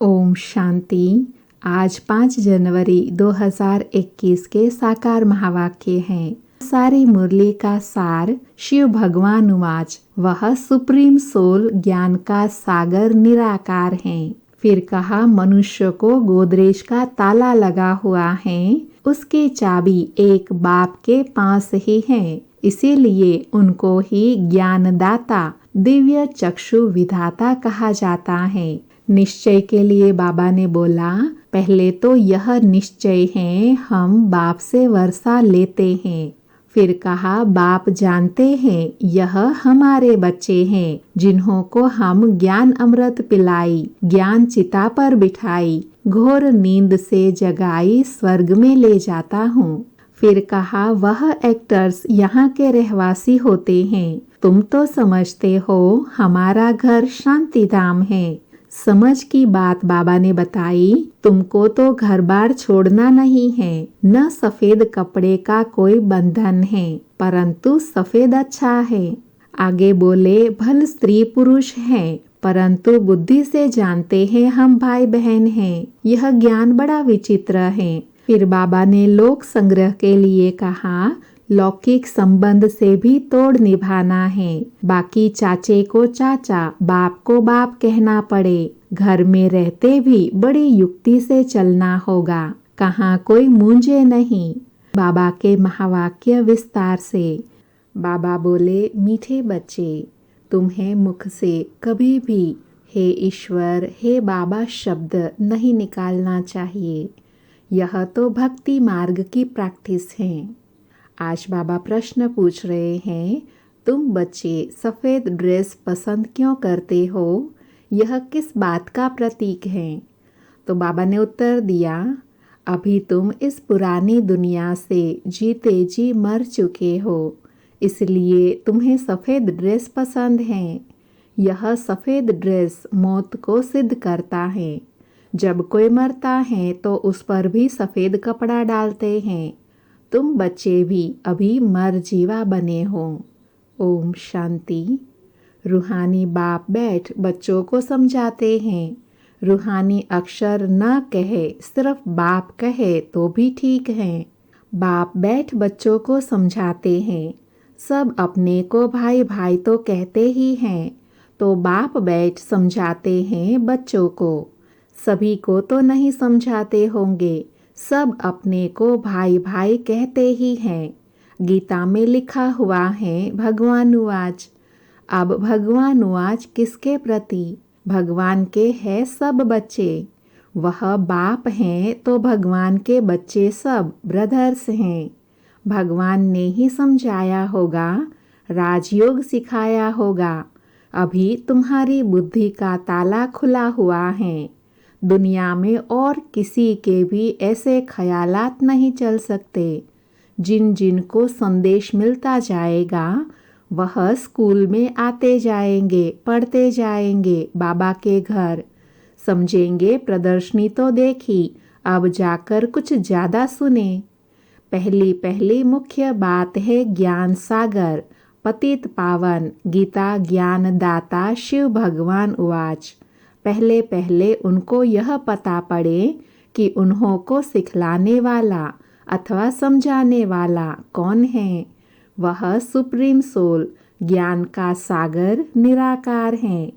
ओम शांति। आज 5 जनवरी 2021 के साकार महावाक्य हैं। सारी मुरली का सार शिव भगवान उवाच, वह सुप्रीम सोल ज्ञान का सागर निराकार है। फिर कहा, मनुष्य को गोदरेज का ताला लगा हुआ है, उसकी चाबी एक बाप के पास ही है। इसीलिए उनको ही ज्ञानदाता, दिव्य चक्षु विधाता कहा जाता है। निश्चय के लिए बाबा ने बोला, पहले तो यह निश्चय है हम बाप से वर्षा लेते हैं। फिर कहा, बाप जानते हैं यह हमारे बच्चे हैं, जिन्हों को हम ज्ञान अमृत पिलाई, ज्ञान चिता पर बिठाई, घोर नींद से जगाई, स्वर्ग में ले जाता हूँ। फिर कहा, वह एक्टर्स यहाँ के रहवासी होते हैं। तुम तो समझते हो हमारा घर शांति धाम है। समझ की बात बाबा ने बताई, तुमको तो घर बार छोड़ना नहीं है, न सफेद कपड़े का कोई बंधन है, परंतु सफेद अच्छा है। आगे बोले, भल स्त्री पुरुष हैं, परंतु बुद्धि से जानते हैं हम भाई बहन हैं। यह ज्ञान बड़ा विचित्र है। फिर बाबा ने लोक संग्रह के लिए कहा, लौकिक संबंध से भी तोड़ निभाना है। बाकी चाचे को चाचा, बाप को बाप कहना पड़े। घर में रहते भी बड़ी युक्ति से चलना होगा, कहाँ कोई मूंझे नहीं। बाबा के महावाक्य विस्तार से। बाबा बोले, मीठे बच्चे, तुम्हें मुख से कभी भी हे ईश्वर, हे बाबा शब्द नहीं निकालना चाहिए। यह तो भक्ति मार्ग की प्रैक्टिस है। आज बाबा प्रश्न पूछ रहे हैं, तुम बच्चे सफ़ेद ड्रेस पसंद क्यों करते हो? यह किस बात का प्रतीक है? तो बाबा ने उत्तर दिया, अभी तुम इस पुरानी दुनिया से जीते जी मर चुके हो, इसलिए तुम्हें सफ़ेद ड्रेस पसंद है। यह सफ़ेद ड्रेस मौत को सिद्ध करता है। जब कोई मरता है तो उस पर भी सफ़ेद कपड़ा डालते हैं। तुम बच्चे भी अभी मर जीवा बने हो। ओम शांति। रूहानी बाप बैठ बच्चों को समझाते हैं। रूहानी अक्षर न कहे, सिर्फ बाप कहे तो भी ठीक है। बाप बैठ बच्चों को समझाते हैं। सब अपने को भाई भाई तो कहते ही हैं, तो बाप बैठ समझाते हैं बच्चों को। सभी को तो नहीं समझाते होंगे, सब अपने को भाई भाई कहते ही हैं। गीता में लिखा हुआ है, भगवान उवाच। अब भगवान उवाच किसके प्रति? भगवान के हैं सब बच्चे। वह बाप हैं तो भगवान के बच्चे सब ब्रदर्स हैं। भगवान ने ही समझाया होगा, राजयोग सिखाया होगा। अभी तुम्हारी बुद्धि का ताला खुला हुआ है। दुनिया में और किसी के भी ऐसे ख्यालात नहीं चल सकते। जिन जिन को संदेश मिलता जाएगा, वह स्कूल में आते जाएंगे, पढ़ते जाएंगे बाबा के घर। समझेंगे प्रदर्शनी तो देखी, अब जाकर कुछ ज़्यादा सुने। पहली पहली मुख्य बात है ज्ञान सागर, पतित पावन, गीता ज्ञान दाता शिव भगवान उवाच। पहले पहले उनको यह पता पड़े कि उन्हों को सिखलाने वाला अथवा समझाने वाला कौन है। वह सुप्रीम सोल, ज्ञान का सागर निराकार है।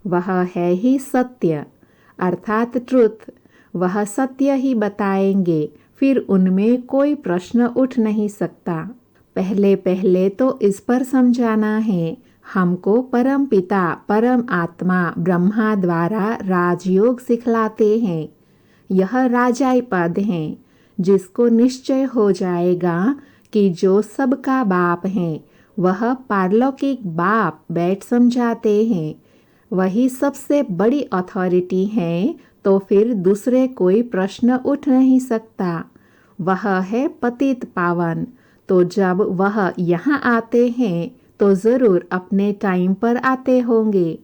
वह है ही सत्य अर्थात ट्रुथ। वह सत्य ही बताएंगे, फिर उनमें कोई प्रश्न उठ नहीं सकता। पहले पहले तो इस पर समझाना है, हमको परम पिता परम आत्मा ब्रह्मा द्वारा राजयोग सिखलाते हैं। यह राजाई पद है, जिसको निश्चय हो जाएगा कि जो सबका बाप है, वह पारलौकिक बाप बैठ समझाते हैं। वही सबसे बड़ी अथॉरिटी है, तो फिर दूसरे कोई प्रश्न उठ नहीं सकता। वह है पतित पावन, तो जब वह यहाँ आते हैं तो ज़रूर अपने टाइम पर आते होंगे।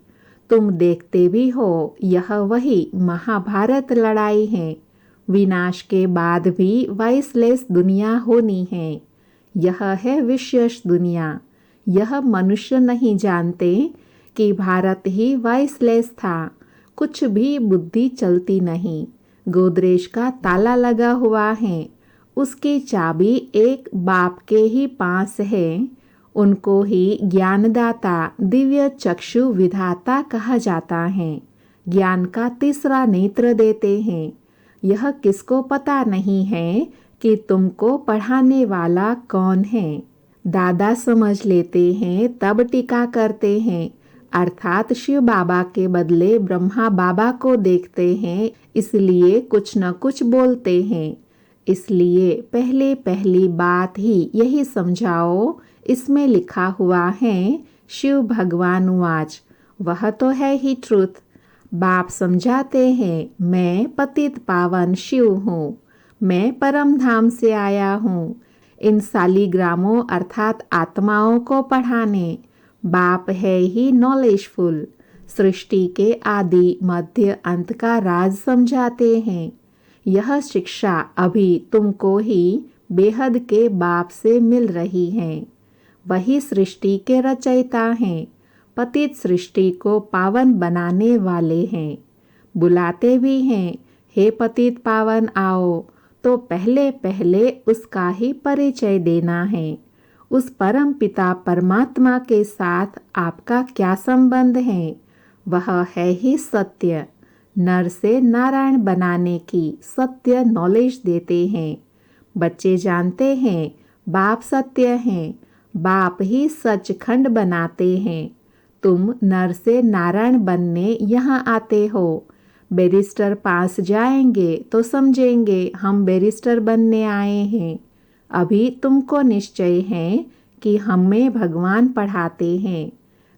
तुम देखते भी हो, यह वही महाभारत लड़ाई है। विनाश के बाद भी वाइसलेस दुनिया होनी है। यह है विशेष दुनिया। यह मनुष्य नहीं जानते कि भारत ही वाइसलेस था। कुछ भी बुद्धि चलती नहीं। गोदरेज का ताला लगा हुआ है, उसकी चाबी एक बाप के ही पास है। उनको ही ज्ञानदाता, दिव्य चक्षु विधाता कहा जाता है। ज्ञान का तीसरा नेत्र देते हैं। यह किसको पता नहीं है कि तुमको पढ़ाने वाला कौन है। दादा समझ लेते हैं तब टीका करते हैं, अर्थात शिव बाबा के बदले ब्रह्मा बाबा को देखते हैं, इसलिए कुछ न कुछ बोलते हैं। इसलिए पहली बात ही यही समझाओ। इसमें लिखा हुआ है शिव भगवान वाच, वह तो है ही ट्रुथ। बाप समझाते हैं मैं पतित पावन शिव हूँ, मैं परम धाम से आया हूँ इन सालीग्रामों अर्थात आत्माओं को पढ़ाने। बाप है ही नॉलेजफुल, सृष्टि के आदि मध्य अंत का राज समझाते हैं। यह शिक्षा अभी तुमको ही बेहद के बाप से मिल रही है। वही सृष्टि के रचयिता हैं, पतित सृष्टि को पावन बनाने वाले हैं। बुलाते भी हैं, हे पतित पावन आओ, तो पहले उसका ही परिचय देना है। उस परम पिता परमात्मा के साथ आपका क्या संबंध है? वह है ही सत्य। नर से नारायण बनाने की सत्य नॉलेज देते हैं। बच्चे जानते हैं बाप सत्य हैं, बाप ही सचखंड बनाते हैं। तुम नर से नारायण बनने यहाँ आते हो। बैरिस्टर पास जाएंगे तो समझेंगे हम बैरिस्टर बनने आए हैं। अभी तुमको निश्चय है कि हमें भगवान पढ़ाते हैं।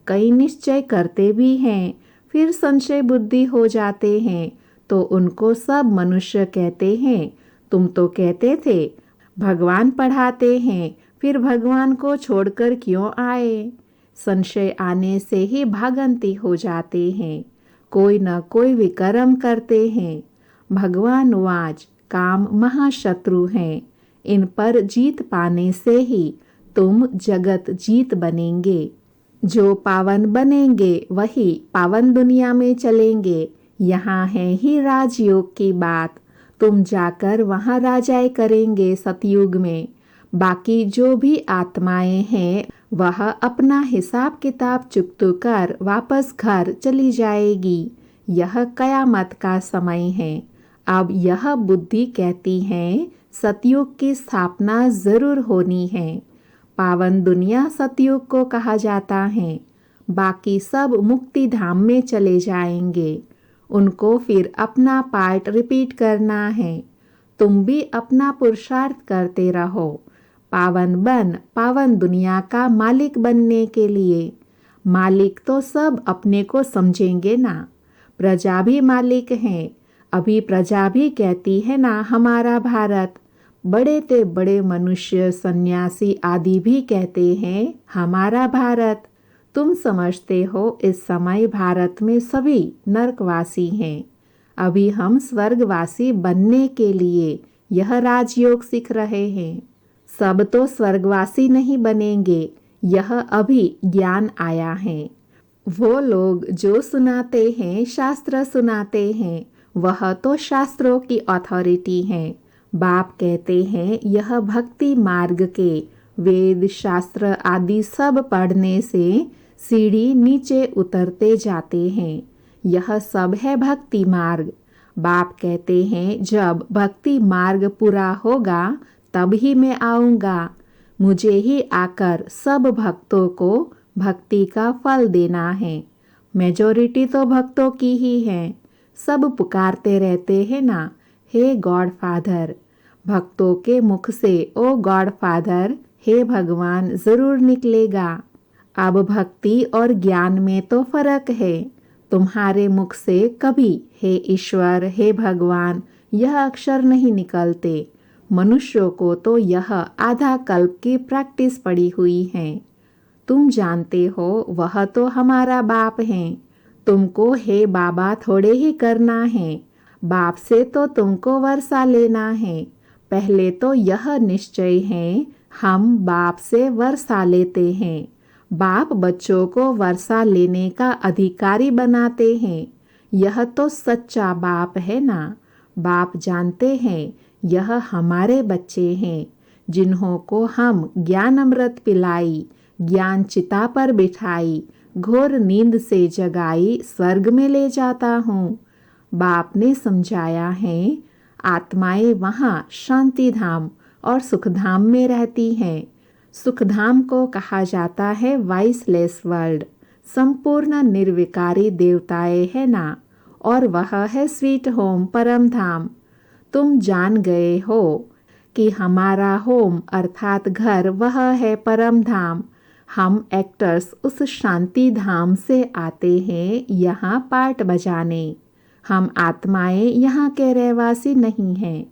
कई निश्चय करते भी हैं, फिर संशय बुद्धि हो जाते हैं, तो उनको सब मनुष्य कहते हैं तुम तो कहते थे भगवान पढ़ाते हैं, फिर भगवान को छोड़कर क्यों आए? संशय आने से ही भागंती हो जाते हैं, कोई न कोई विकर्म करते हैं। भगवान वाच काम महाशत्रु हैं, इन पर जीत पाने से ही तुम जगत जीत बनेंगे। जो पावन बनेंगे वही पावन दुनिया में चलेंगे। यहाँ है ही राजयोग की बात, तुम जाकर वहाँ राजाई करेंगे सतयुग में। बाकी जो भी आत्माएं हैं वह अपना हिसाब किताब चुकता कर वापस घर चली जाएगी। यह कयामत का समय है। अब यह बुद्धि कहती है सतयुग की स्थापना जरूर होनी है। पावन दुनिया सतयुग को कहा जाता है। बाकी सब मुक्ति धाम में चले जाएंगे। उनको फिर अपना पार्ट रिपीट करना है। तुम भी अपना पुरुषार्थ करते रहो, पावन बन पावन दुनिया का मालिक बनने के लिए। मालिक तो सब अपने को समझेंगे ना, प्रजा भी मालिक हैं। अभी प्रजा भी कहती है ना हमारा भारत। बड़े ते बड़े मनुष्य सन्यासी आदि भी कहते हैं हमारा भारत। तुम समझते हो इस समय भारत में सभी नरकवासी हैं। अभी हम स्वर्गवासी बनने के लिए यह राजयोग सीख रहे हैं। सब तो स्वर्गवासी नहीं बनेंगे, यह अभी ज्ञान आया है। वो लोग जो सुनाते हैं, शास्त्र सुनाते हैं, वह तो शास्त्रों की अथॉरिटी है। बाप कहते हैं यह भक्ति मार्ग के वेद शास्त्र आदि सब पढ़ने से सीढ़ी नीचे उतरते जाते हैं। यह सब है भक्ति मार्ग। बाप कहते हैं जब भक्ति मार्ग पूरा होगा तब ही मैं आऊँगा। मुझे ही आकर सब भक्तों को भक्ति का फल देना है। मेजॉरिटी तो भक्तों की ही है। सब पुकारते रहते हैं ना, हे गॉड फादर। भक्तों के मुख से ओ गॉड फादर, हे भगवान जरूर निकलेगा। अब भक्ति और ज्ञान में तो फर्क है। तुम्हारे मुख से कभी हे ईश्वर, हे भगवान यह अक्षर नहीं निकलते। मनुष्यों को तो यह आधा कल्प की प्रैक्टिस पड़ी हुई है। तुम जानते हो वह तो हमारा बाप है। तुमको हे बाबा थोड़े ही करना है। बाप से तो तुमको वर्षा लेना है। पहले तो यह निश्चय है हम बाप से वर्षा लेते हैं। बाप बच्चों को वर्षा लेने का अधिकारी बनाते हैं। यह तो सच्चा बाप है ना। बाप जानते हैं यह हमारे बच्चे हैं, जिन्हों को हम ज्ञान अमृत पिलाई, ज्ञान चिता पर बिठाई, घोर नींद से जगाई स्वर्ग में ले जाता हूँ। बाप ने समझाया है आत्माएं वहाँ शांति धाम और सुखधाम में रहती हैं। सुखधाम को कहा जाता है वाइसलेस वर्ल्ड, संपूर्ण निर्विकारी देवताएं है ना, और वह है स्वीट होम परम धाम। तुम जान गए हो कि हमारा होम अर्थात घर वह है परम धाम। हम एक्टर्स उस शांति धाम से आते हैं यहाँ पार्ट बजाने। हम आत्माएं यहाँ के रहवासी नहीं हैं।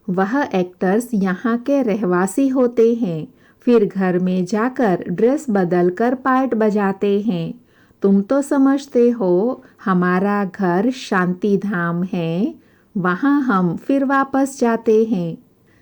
वह एक्टर्स यहाँ के रहवासी होते हैं, फिर घर में जाकर ड्रेस बदल कर पार्ट बजाते हैं। तुम तो समझते हो हमारा घर शांति धाम है, वहाँ हम फिर वापस जाते हैं।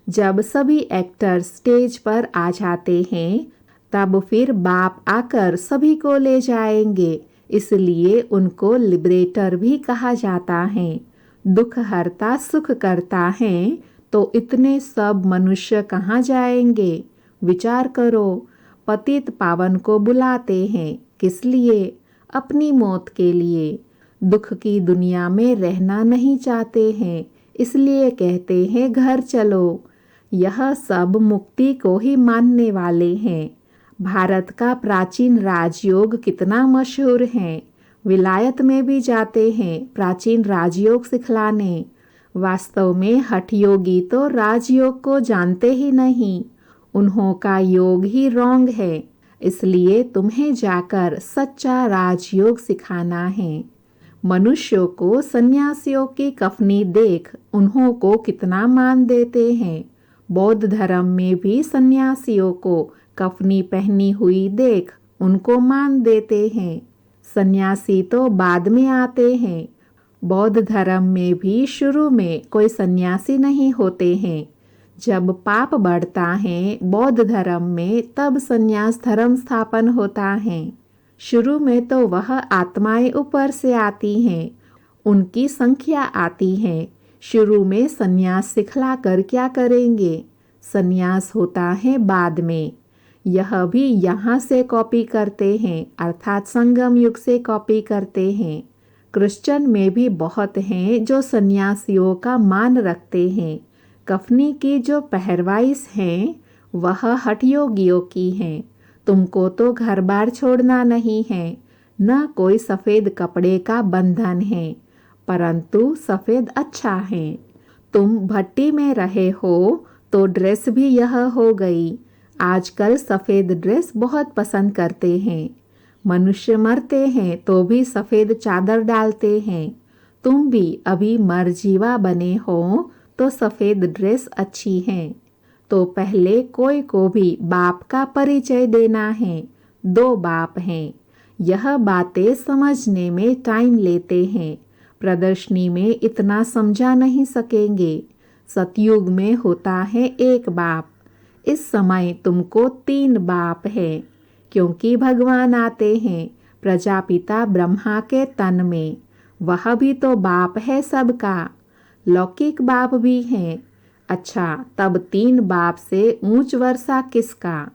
जब सभी एक्टर्स स्टेज पर आ जाते हैं तब फिर बाप आकर सभी को ले जाएंगे, इसलिए उनको लिबरेटर भी कहा जाता है। दुख हरता सुख करता है, तो इतने सब मनुष्य कहाँ जाएंगे? विचार करो। पतित पावन को बुलाते हैं, किस लिए? अपनी मौत के लिए। दुख की दुनिया में रहना नहीं चाहते हैं, इसलिए कहते हैं घर चलो। यह सब मुक्ति को ही मानने वाले हैं। भारत का प्राचीन राजयोग कितना मशहूर है। विलायत में भी जाते हैं प्राचीन राजयोग सिखलाने। वास्तव में हठयोगी तो राजयोग को जानते ही नहीं, उन्हों का योग ही रॉन्ग है। इसलिए तुम्हें जाकर सच्चा राजयोग सिखाना है। मनुष्यों को सन्यासियों की कफनी देख उन्हों को कितना मान देते हैं। बौद्ध धर्म में भी सन्यासियों को कफनी पहनी हुई देख उनको मान देते हैं। सन्यासी तो बाद में आते हैं। बौद्ध धर्म में भी शुरू में कोई सन्यासी नहीं होते हैं। जब पाप बढ़ता है बौद्ध धर्म में, तब सन्यास धर्म स्थापन होता है। शुरू में तो वह आत्माएं ऊपर से आती हैं, उनकी संख्या आती है। शुरू में सन्यास सिखला कर क्या करेंगे? सन्यास होता है बाद में। यह भी यहाँ से कॉपी करते हैं, अर्थात संगम युग से कॉपी करते हैं। क्रिश्चियन में भी बहुत हैं जो सन्यासियों का मान रखते हैं। कफनी की जो पहरवाइश हैं वह हठयोगियों की हैं। तुमको तो घर बार छोड़ना नहीं है, न कोई सफ़ेद कपड़े का बंधन है, परंतु सफ़ेद अच्छा है। तुम भट्टी में रहे हो तो ड्रेस भी यह हो गई। आजकल सफ़ेद ड्रेस बहुत पसंद करते हैं। मनुष्य मरते हैं तो भी सफ़ेद चादर डालते हैं। तुम भी अभी मरजीवा बने हो तो सफ़ेद ड्रेस अच्छी है। तो पहले कोई को भी बाप का परिचय देना है। 2 बाप हैं। यह बातें समझने में टाइम लेते हैं। प्रदर्शनी में इतना समझा नहीं सकेंगे। सतयुग में होता है 1 बाप। इस समय तुमको 3 बाप है, क्योंकि भगवान आते हैं प्रजापिता ब्रह्मा के तन में। वह भी तो बाप है सबका। लौकिक बाप भी हैं। अच्छा, तब 3 बाप से ऊंच वर्षा किसका?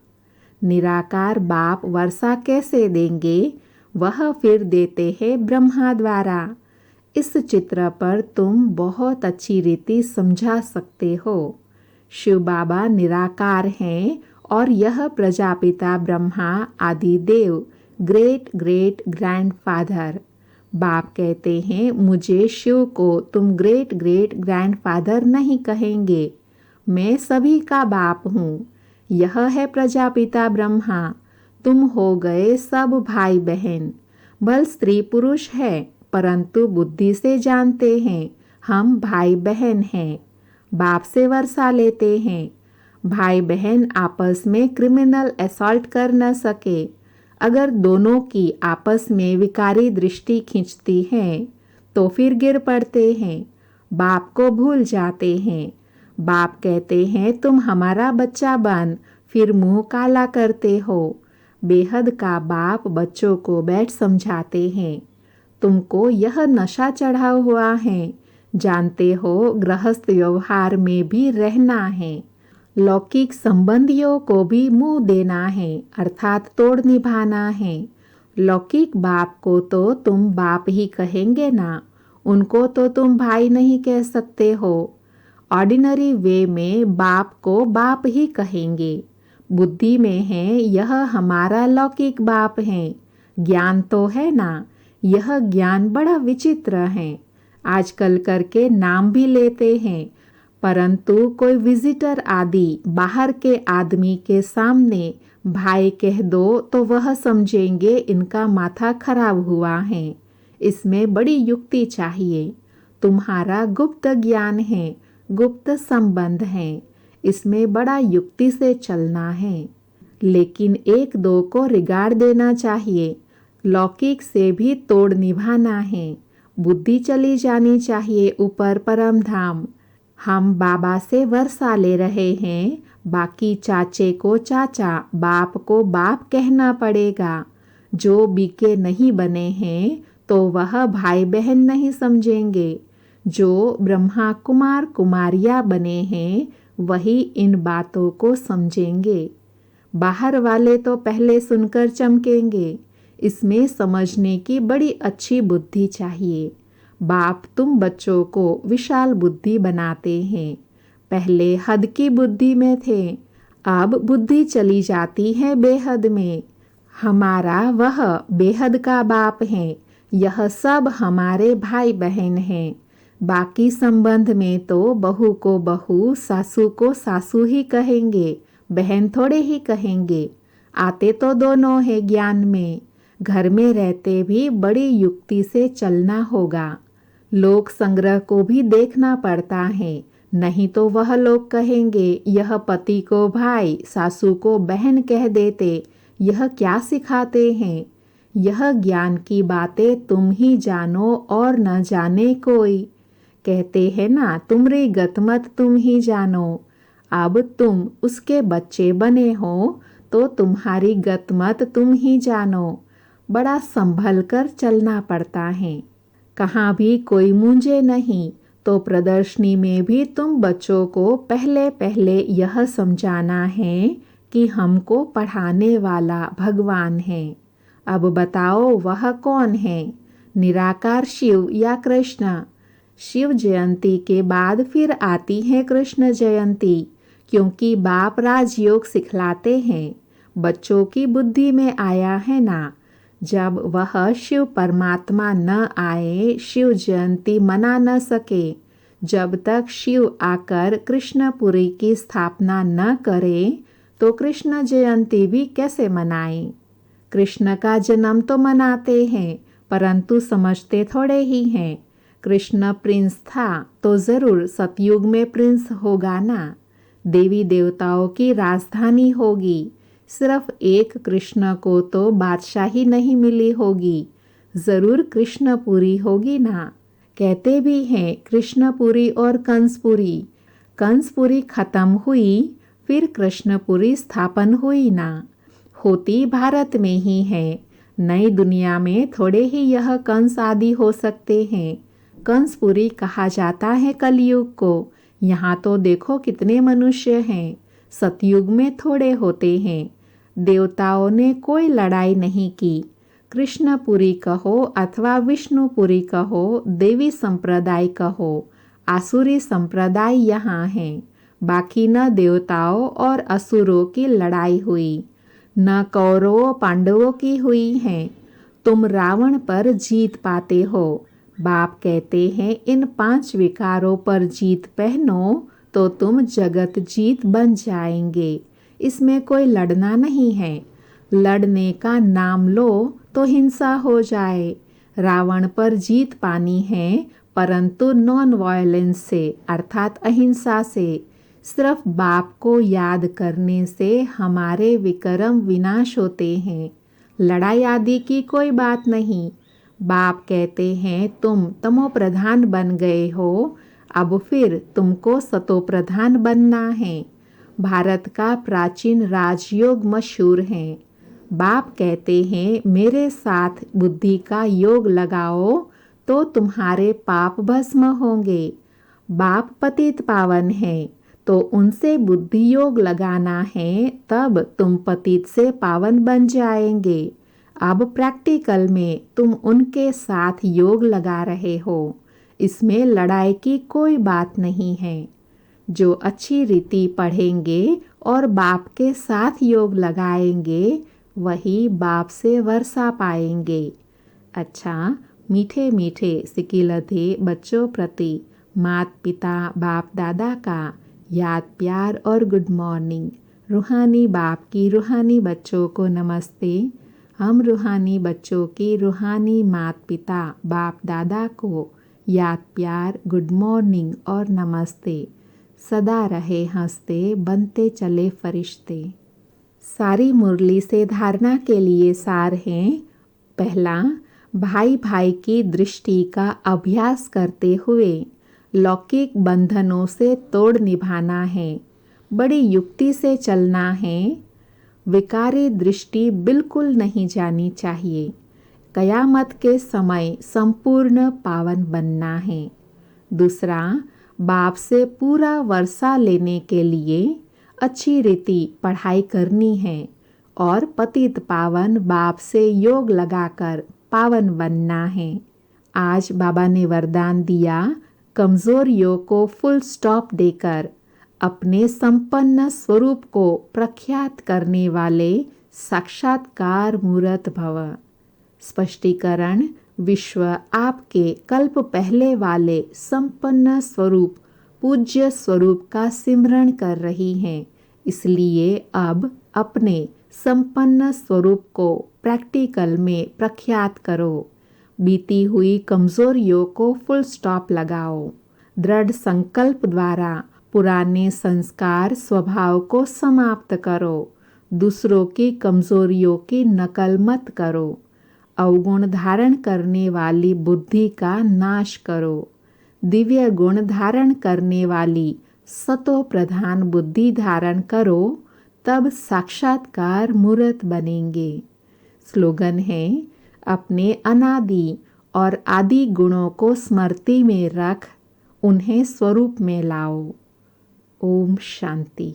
निराकार बाप वर्षा कैसे देंगे? वह फिर देते हैं ब्रह्मा द्वारा। इस चित्र पर तुम बहुत अच्छी रीति समझा सकते हो। शिव बाबा निराकार हैं और यह प्रजापिता ब्रह्मा आदि देव ग्रेट ग्रेट ग्रैंडफादर। बाप कहते हैं मुझे शिव को तुम ग्रेट ग्रेट ग्रैंडफादर नहीं कहेंगे, मैं सभी का बाप हूँ। यह है प्रजापिता ब्रह्मा। तुम हो गए सब भाई बहन। बल स्त्री पुरुष है, परंतु बुद्धि से जानते हैं हम भाई बहन हैं। बाप से वर्षा लेते हैं। भाई बहन आपस में क्रिमिनल असॉल्ट कर न सके। अगर दोनों की आपस में विकारी दृष्टि खींचती है तो फिर गिर पड़ते हैं, बाप को भूल जाते हैं। बाप कहते हैं तुम हमारा बच्चा बन, फिर मुंह काला करते हो। बेहद का बाप बच्चों को बैठ समझाते हैं। तुमको यह नशा चढ़ा हुआ है। जानते हो गृहस्थ व्यवहार में भी रहना है, लौकिक संबंधियों को भी मुंह देना है, अर्थात तोड़ निभाना है। लौकिक बाप को तो तुम बाप ही कहेंगे ना, उनको तो तुम भाई नहीं कह सकते हो। ऑर्डिनरी वे में बाप को बाप ही कहेंगे। बुद्धि में है यह हमारा लौकिक बाप है। ज्ञान तो है ना, यह ज्ञान बड़ा विचित्र है। आजकल करके नाम भी लेते हैं, परंतु कोई विजिटर आदि बाहर के आदमी के सामने भाई कह दो तो वह समझेंगे इनका माथा खराब हुआ है। इसमें बड़ी युक्ति चाहिए। तुम्हारा गुप्त ज्ञान है, गुप्त संबंध है, इसमें बड़ा युक्ति से चलना है। लेकिन एक दो को रिगाड़ देना चाहिए, लौकिक से भी तोड़ निभाना है। बुद्धि चली जानी चाहिए ऊपर परम धाम। हम बाबा से वर्षा ले रहे हैं, बाकी चाचे को चाचा, बाप को बाप कहना पड़ेगा। जो बीके नहीं बने हैं तो वह भाई बहन नहीं समझेंगे। जो ब्रह्मा कुमार कुमारियाँ बने हैं वही इन बातों को समझेंगे। बाहर वाले तो पहले सुनकर चमकेंगे। इसमें समझने की बड़ी अच्छी बुद्धि चाहिए। बाप तुम बच्चों को विशाल बुद्धि बनाते हैं। पहले हद की बुद्धि में थे, अब बुद्धि चली जाती है बेहद में। हमारा वह बेहद का बाप है। यह सब हमारे भाई बहन हैं। बाकी संबंध में तो बहू को बहू, सासू को सासू ही कहेंगे, बहन थोड़े ही कहेंगे। आते तो दोनों है ज्ञान में। घर में रहते भी बड़ी युक्ति से चलना होगा। लोक संग्रह को भी देखना पड़ता है, नहीं तो वह लोग कहेंगे यह पति को भाई, सासू को बहन कह देते, यह क्या सिखाते हैं। यह ज्ञान की बातें तुम ही जानो और न जाने कोई। कहते हैं ना, तुमरी गतमत तुम ही जानो। अब तुम उसके बच्चे बने हो तो तुम्हारी गतमत तुम ही जानो। बड़ा संभल कर चलना पड़ता है। कहाँ भी कोई मूंझे नहीं। तो प्रदर्शनी में भी तुम बच्चों को पहले पहले यह समझाना है कि हमको पढ़ाने वाला भगवान है। अब बताओ वह कौन है, निराकार शिव या कृष्ण। शिव जयंती के बाद फिर आती है कृष्ण जयंती, क्योंकि बाप राजयोग सिखलाते हैं। बच्चों की बुद्धि में आया है ना, जब वह शिव परमात्मा न आए, शिव जयंती मना न सके, जब तक शिव आकर कृष्णपुरी की स्थापना न करे तो कृष्ण जयंती भी कैसे मनाएं। कृष्ण का जन्म तो मनाते हैं, परंतु समझते थोड़े ही हैं। कृष्ण प्रिंस था तो जरूर सतयुग में प्रिंस होगा ना। देवी देवताओं की राजधानी होगी। सिर्फ एक कृष्ण को तो बादशाही नहीं मिली होगी, जरूर कृष्णपुरी होगी ना। कहते भी हैं कृष्णपुरी और कंसपुरी। कंसपुरी खत्म हुई, फिर कृष्णपुरी स्थापन हुई ना। होती भारत में ही है, नई दुनिया में थोड़े ही यह कंस आदि हो सकते हैं। कंसपुरी कहा जाता है कलयुग को। यहाँ तो देखो कितने मनुष्य हैं। सतयुग में थोड़े होते हैं। देवताओं ने कोई लड़ाई नहीं की। कृष्णपुरी कहो अथवा विष्णुपुरी कहो, देवी संप्रदाय कहो, आसुरी संप्रदाय यहाँ है। बाकी न देवताओं और असुरों की लड़ाई हुई, न कौरवों पांडवों की हुई है। तुम रावण पर जीत पाते हो। बाप कहते हैं इन 5 विकारों पर जीत पहनो तो तुम जगत जीत बन जाएंगे। इसमें कोई लड़ना नहीं है। लड़ने का नाम लो तो हिंसा हो जाए। रावण पर जीत पानी है, परंतु नॉन वायलेंस से, अर्थात अहिंसा से। सिर्फ बाप को याद करने से हमारे विक्रम विनाश होते हैं। लड़ाई आदि की कोई बात नहीं। बाप कहते हैं तुम तमो प्रधान बन गए हो, अब फिर तुमको सतो प्रधान बनना है। भारत का प्राचीन राजयोग मशहूर है। बाप कहते हैं मेरे साथ बुद्धि का योग लगाओ तो तुम्हारे पाप भस्म होंगे। बाप पतित पावन है तो उनसे बुद्धि योग लगाना है, तब तुम पतित से पावन बन जाएंगे। अब प्रैक्टिकल में तुम उनके साथ योग लगा रहे हो, इसमें लड़ाई की कोई बात नहीं है। जो अच्छी रीति पढ़ेंगे और बाप के साथ योग लगाएंगे वही बाप से वर्षा पाएंगे। अच्छा, मीठे मीठे सिकिलधे बच्चों प्रति माता पिता बाप दादा का याद प्यार और गुड मॉर्निंग। रूहानी बाप की रूहानी बच्चों को नमस्ते। हम रूहानी बच्चों की रूहानी माता पिता बाप दादा को याद प्यार गुड मॉर्निंग और नमस्ते। सदा रहे हंसते बनते चले फरिश्ते। सारी मुरली से धारणा के लिए सार हैं। पहला, भाई भाई की दृष्टि का अभ्यास करते हुए लौकिक बंधनों से तोड़ निभाना है। बड़ी युक्ति से चलना है। विकारी दृष्टि बिल्कुल नहीं जानी चाहिए। कयामत के समय संपूर्ण पावन बनना है। दूसरा, बाप से पूरा वर्षा लेने के लिए अच्छी रीति पढ़ाई करनी है और पतित पावन बाप से योग लगाकर पावन बनना है। आज बाबा ने वरदान दिया, कमजोरियों को फुल स्टॉप देकर अपने संपन्न स्वरूप को प्रख्यात करने वाले साक्षात्कार मूर्त भव। स्पष्टीकरण, विश्व आपके कल्प पहले वाले संपन्न स्वरूप पूज्य स्वरूप का सिमरण कर रही है, इसलिए अब अपने संपन्न स्वरूप को प्रैक्टिकल में प्रख्यात करो। बीती हुई कमजोरियों को फुल स्टॉप लगाओ। दृढ़ संकल्प द्वारा पुराने संस्कार स्वभाव को समाप्त करो। दूसरों की कमजोरियों की नकल मत करो। अवगुण धारण करने वाली बुद्धि का नाश करो। दिव्य गुण धारण करने वाली सतो प्रधान बुद्धि धारण करो, तब साक्षात्कार मूर्त बनेंगे। स्लोगन है, अपने अनादि और आदि गुणों को स्मृति में रख उन्हें स्वरूप में लाओ। ओम शांति।